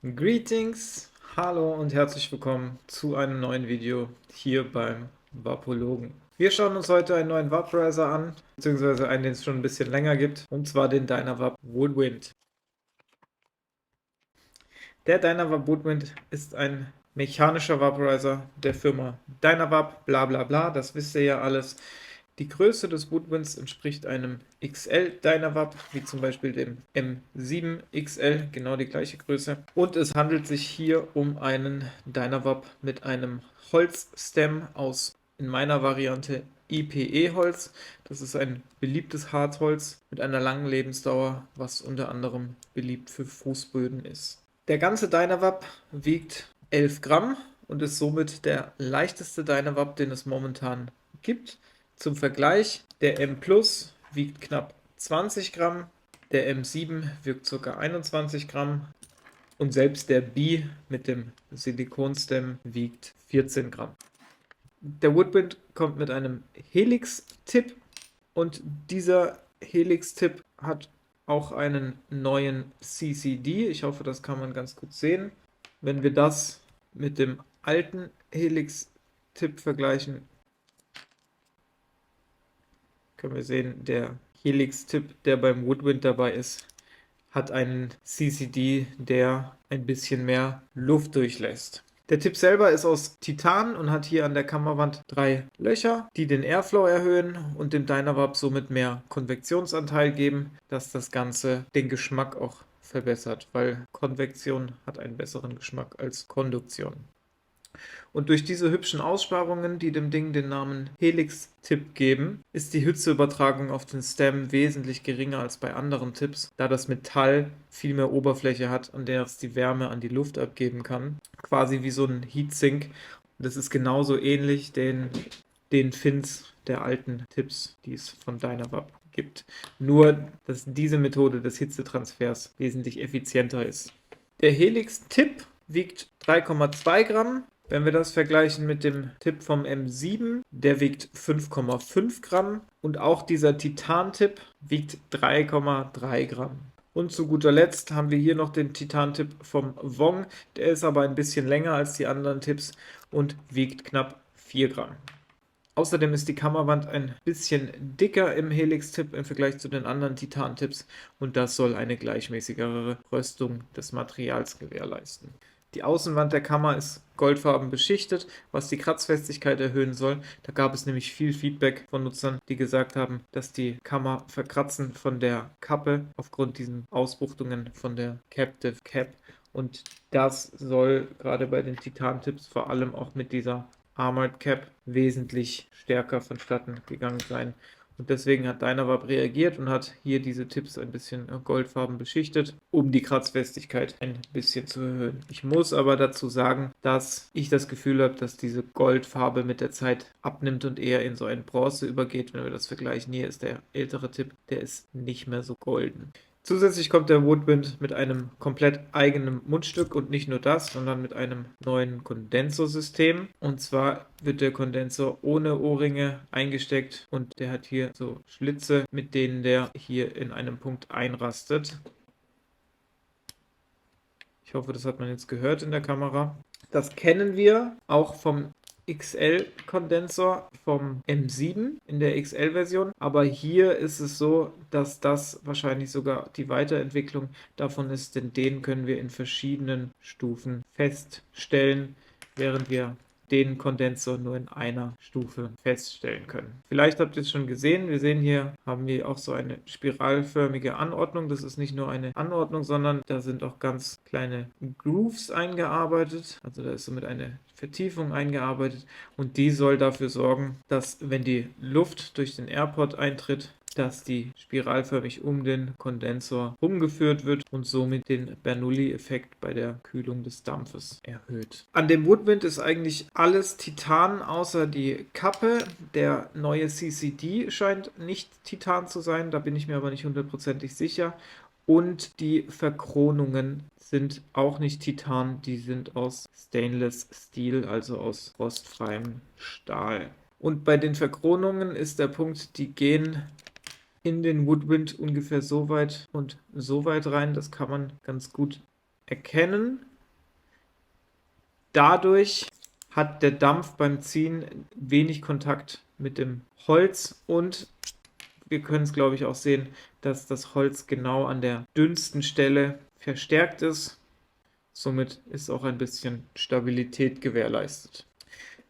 Greetings, hallo und herzlich willkommen zu einem neuen Video hier beim Vapologen. Wir schauen uns heute einen neuen Vaporizer an, beziehungsweise einen, den es schon ein bisschen länger gibt, und zwar den Dynavap Woodwind. Der Dynavap Woodwind ist ein mechanischer Vaporizer der Firma Dynavap, bla bla bla, das wisst ihr ja alles. Die Größe des Woodwinds entspricht einem XL Dynavap, wie zum Beispiel dem M7 XL, genau die gleiche Größe. Und es handelt sich hier um einen Dynavap mit einem Holzstem aus, in meiner Variante, IPE-Holz. Das ist ein beliebtes Hartholz mit einer langen Lebensdauer, was unter anderem beliebt für Fußböden ist. Der ganze Dynavap wiegt 11 Gramm und ist somit der leichteste Dynavap, den es momentan gibt. Zum Vergleich, der M Plus wiegt knapp 20 Gramm, der M7 wiegt ca. 21 Gramm und selbst der B mit dem Silikonstem wiegt 14 Gramm. Der Woodwind kommt mit einem Helix-Tip und dieser Helix-Tip hat auch einen neuen CCD. Ich hoffe, das kann man ganz gut sehen. Wenn wir das mit dem alten Helix-Tip vergleichen, können wir sehen, der Helix-Tip, der beim Woodwind dabei ist, hat einen CCD, der ein bisschen mehr Luft durchlässt. Der Tip selber ist aus Titan und hat hier an der Kammerwand 3 Löcher, die den Airflow erhöhen und dem Dynavap somit mehr Konvektionsanteil geben, dass das Ganze den Geschmack auch verbessert, weil Konvektion hat einen besseren Geschmack als Konduktion. Und durch diese hübschen Aussparungen, die dem Ding den Namen Helix-Tip geben, ist die Hitzeübertragung auf den Stem wesentlich geringer als bei anderen Tips, da das Metall viel mehr Oberfläche hat, an der es die Wärme an die Luft abgeben kann. Quasi wie so ein Heatsink. Das ist genauso ähnlich den Fins der alten Tips, die es von Dynavap gibt. Nur, dass diese Methode des Hitzetransfers wesentlich effizienter ist. Der Helix-Tip wiegt 3,2 Gramm. Wenn wir das vergleichen mit dem Tip vom M7, der wiegt 5,5 Gramm und auch dieser Titan-Tip wiegt 3,3 Gramm. Und zu guter Letzt haben wir hier noch den Titan-Tip vom Wong, der ist aber ein bisschen länger als die anderen Tipps und wiegt knapp 4 Gramm. Außerdem ist die Kammerwand ein bisschen dicker im Helix-Tip im Vergleich zu den anderen Titan-Tips und das soll eine gleichmäßigere Röstung des Materials gewährleisten. Die Außenwand der Kammer ist goldfarben beschichtet, was die Kratzfestigkeit erhöhen soll. Da gab es nämlich viel Feedback von Nutzern, die gesagt haben, dass die Kammer verkratzen von der Kappe aufgrund diesen Ausbuchtungen von der Captive Cap. Und das soll gerade bei den Titan-Tips vor allem auch mit dieser Armored Cap wesentlich stärker vonstatten gegangen sein. Und deswegen hat Dynavap reagiert und hat hier diese Tips ein bisschen goldfarben beschichtet, um die Kratzfestigkeit ein bisschen zu erhöhen. Ich muss aber dazu sagen, dass ich das Gefühl habe, dass diese Goldfarbe mit der Zeit abnimmt und eher in so ein Bronze übergeht. Wenn wir das vergleichen, hier ist der ältere Tipp, der ist nicht mehr so golden. Zusätzlich kommt der Woodwind mit einem komplett eigenen Mundstück und nicht nur das, sondern mit einem neuen Kondensorsystem. Und zwar wird der Kondensor ohne Ohrringe eingesteckt und der hat hier so Schlitze, mit denen der hier in einem Punkt einrastet. Ich hoffe, das hat man jetzt gehört in der Kamera. Das kennen wir auch vom XL-Kondensor vom M7 in der XL-Version, aber hier ist es so, dass das wahrscheinlich sogar die Weiterentwicklung davon ist, denn den können wir in verschiedenen Stufen feststellen, während wir den Kondensor nur in einer Stufe feststellen können. Vielleicht habt ihr es schon gesehen, haben wir auch so eine spiralförmige Anordnung. Das ist nicht nur eine Anordnung, sondern da sind auch ganz kleine Grooves eingearbeitet. Also da ist somit eine Vertiefung eingearbeitet und die soll dafür sorgen, dass wenn die Luft durch den Airport eintritt, dass die spiralförmig um den Kondensor rumgeführt wird und somit den Bernoulli-Effekt bei der Kühlung des Dampfes erhöht. An dem Woodwind ist eigentlich alles Titan außer die Kappe. Der neue CCD scheint nicht Titan zu sein, da bin ich mir aber nicht hundertprozentig sicher. Und die Verkronungen sind auch nicht Titan, die sind aus Stainless Steel, also aus rostfreiem Stahl. Und bei den Verkronungen ist der Punkt, die gehen in den Woodwind ungefähr so weit und so weit rein. Das kann man ganz gut erkennen. Dadurch hat der Dampf beim Ziehen wenig Kontakt mit dem Holz und wir können es, glaube ich, auch sehen, dass das Holz genau an der dünnsten Stelle verstärkt ist. Somit ist auch ein bisschen Stabilität gewährleistet.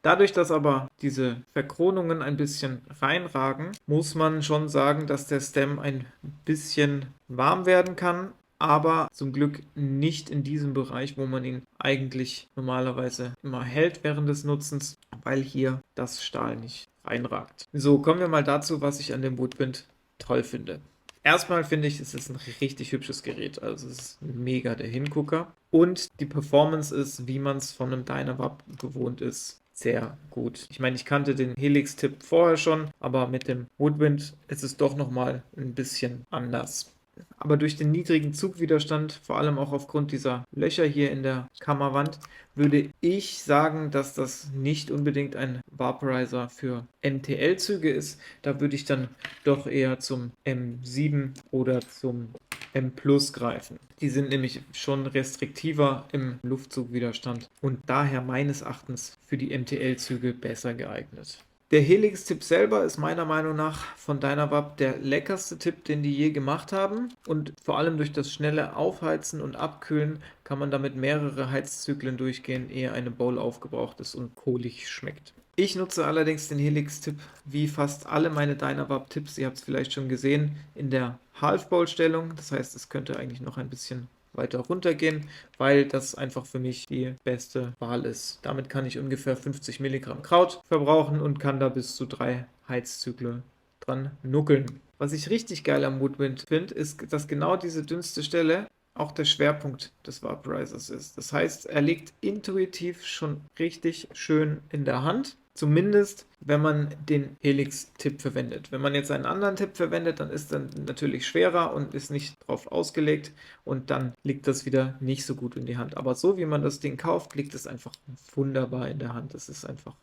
Dadurch, dass aber diese Verkronungen ein bisschen reinragen, muss man schon sagen, dass der Stem ein bisschen warm werden kann, aber zum Glück nicht in diesem Bereich, wo man ihn eigentlich normalerweise immer hält während des Nutzens, weil hier das Stahl nicht reinragt. So, kommen wir mal dazu, was ich an dem Woodwind toll finde. Erstmal finde ich, es ist ein richtig hübsches Gerät, also es ist mega der Hingucker und die Performance ist, wie man es von einem Dynavap gewohnt ist, sehr gut. Ich meine, ich kannte den Helix-Tipp vorher schon, aber mit dem Woodwind ist es doch nochmal ein bisschen anders. Aber durch den niedrigen Zugwiderstand, vor allem auch aufgrund dieser Löcher hier in der Kammerwand, würde ich sagen, dass das nicht unbedingt ein Vaporizer für MTL-Züge ist. Da würde ich dann doch eher zum M7 oder zum M Plus greifen. Die sind nämlich schon restriktiver im Luftzugwiderstand und daher meines Erachtens für die MTL-Züge besser geeignet. Der Helix-Tipp selber ist meiner Meinung nach von Dynavap der leckerste Tipp, den die je gemacht haben. Und vor allem durch das schnelle Aufheizen und Abkühlen kann man damit mehrere Heizzyklen durchgehen, ehe eine Bowl aufgebraucht ist und kohlig schmeckt. Ich nutze allerdings den Helix-Tipp wie fast alle meine Dynavap-Tipps, ihr habt es vielleicht schon gesehen, in der Half-Bowl-Stellung. Das heißt, es könnte eigentlich noch ein bisschen weiter runtergehen, weil das einfach für mich die beste Wahl ist. Damit kann ich ungefähr 50 Milligramm Kraut verbrauchen und kann da bis zu 3 Heizzyklen dran nuckeln. Was ich richtig geil am Woodwind finde, ist, dass genau diese dünnste Stelle auch der Schwerpunkt des Vaporizers ist. Das heißt, er liegt intuitiv schon richtig schön in der Hand. Zumindest, wenn man den Helix-Tipp verwendet. Wenn man jetzt einen anderen Tipp verwendet, dann ist dann natürlich schwerer und ist nicht drauf ausgelegt und dann liegt das wieder nicht so gut in die Hand. Aber so wie man das Ding kauft, liegt es einfach wunderbar in der Hand. Das ist einfach,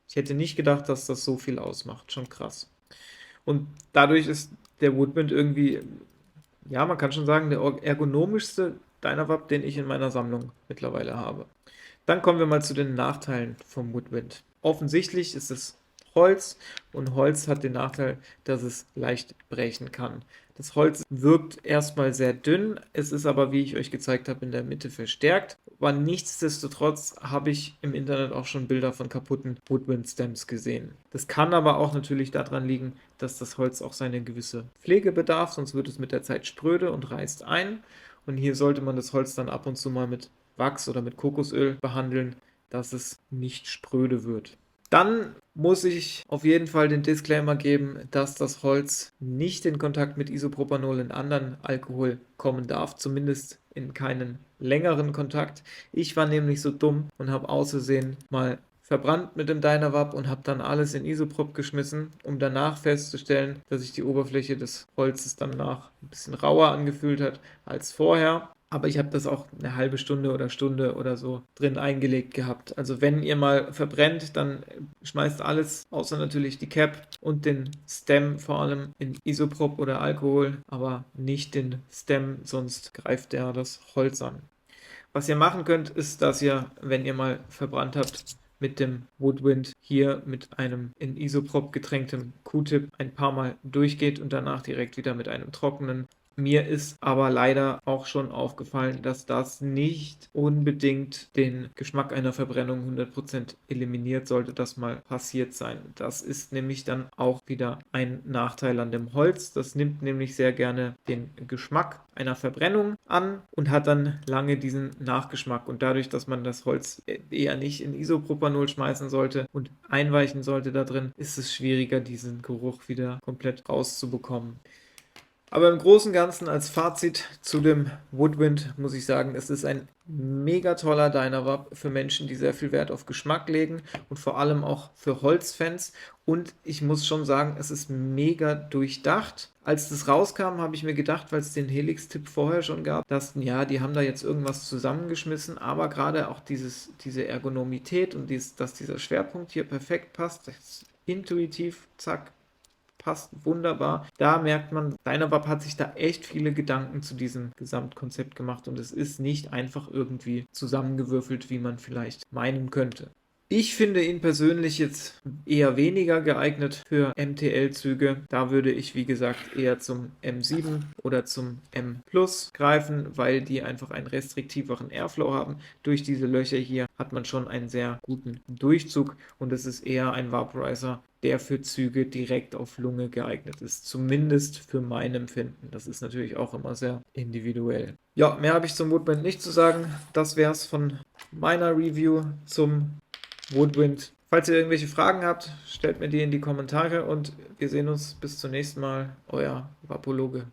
ich hätte nicht gedacht, dass das so viel ausmacht. Schon krass. Und dadurch ist der Woodwind irgendwie, ja, man kann schon sagen, der ergonomischste Dynavap, den ich in meiner Sammlung mittlerweile habe. Dann kommen wir mal zu den Nachteilen vom Woodwind. Offensichtlich ist es Holz und Holz hat den Nachteil, dass es leicht brechen kann. Das Holz wirkt erstmal sehr dünn, es ist aber, wie ich euch gezeigt habe, in der Mitte verstärkt. Aber nichtsdestotrotz habe ich im Internet auch schon Bilder von kaputten Woodwind-Stems gesehen. Das kann aber auch natürlich daran liegen, dass das Holz auch seine gewisse Pflege bedarf, sonst wird es mit der Zeit spröde und reißt ein. Und hier sollte man das Holz dann ab und zu mal mit Wachs oder mit Kokosöl behandeln, dass es nicht spröde wird. Dann muss ich auf jeden Fall den Disclaimer geben, dass das Holz nicht in Kontakt mit Isopropanol in anderen Alkohol kommen darf, zumindest in keinen längeren Kontakt. Ich war nämlich so dumm und habe aus Versehen mal verbrannt mit dem Dynavap und habe dann alles in Isoprop geschmissen, um danach festzustellen, dass sich die Oberfläche des Holzes danach ein bisschen rauer angefühlt hat als vorher. Aber ich habe das auch eine halbe Stunde oder so drin eingelegt gehabt. Also wenn ihr mal verbrennt, dann schmeißt alles, außer natürlich die Cap und den Stem vor allem in Isoprop oder Alkohol, aber nicht den Stem, sonst greift der das Holz an. Was ihr machen könnt, ist, dass ihr, wenn ihr mal verbrannt habt, mit dem Woodwind hier mit einem in Isoprop getränktem Q-Tip ein paar Mal durchgeht und danach direkt wieder mit einem trockenen. Mir ist aber leider auch schon aufgefallen, dass das nicht unbedingt den Geschmack einer Verbrennung 100% eliminiert, sollte das mal passiert sein. Das ist nämlich dann auch wieder ein Nachteil an dem Holz. Das nimmt nämlich sehr gerne den Geschmack einer Verbrennung an und hat dann lange diesen Nachgeschmack. Und dadurch, dass man das Holz eher nicht in Isopropanol schmeißen sollte und einweichen sollte da drin, ist es schwieriger, diesen Geruch wieder komplett rauszubekommen. Aber im Großen und Ganzen als Fazit zu dem Woodwind muss ich sagen, es ist ein mega toller Dynavap für Menschen, die sehr viel Wert auf Geschmack legen und vor allem auch für Holzfans. Und ich muss schon sagen, es ist mega durchdacht. Als das rauskam, habe ich mir gedacht, weil es den Helix-Tipp vorher schon gab, dass, ja, die haben da jetzt irgendwas zusammengeschmissen, aber gerade auch diese Ergonomität und dass dieser Schwerpunkt hier perfekt passt, das ist intuitiv, zack, passt wunderbar. Da merkt man, Dynavap hat sich da echt viele Gedanken zu diesem Gesamtkonzept gemacht und es ist nicht einfach irgendwie zusammengewürfelt, wie man vielleicht meinen könnte. Ich finde ihn persönlich jetzt eher weniger geeignet für MTL-Züge. Da würde ich, wie gesagt, eher zum M7 oder zum M Plus greifen, weil die einfach einen restriktiveren Airflow haben. Durch diese Löcher hier hat man schon einen sehr guten Durchzug und es ist eher ein Vaporizer, der für Züge direkt auf Lunge geeignet ist. Zumindest für mein Empfinden. Das ist natürlich auch immer sehr individuell. Ja, mehr habe ich zum Woodwind nicht zu sagen. Das wäre es von meiner Review zum Woodwind. Falls ihr irgendwelche Fragen habt, stellt mir die in die Kommentare und wir sehen uns bis zum nächsten Mal. Euer Vapologe.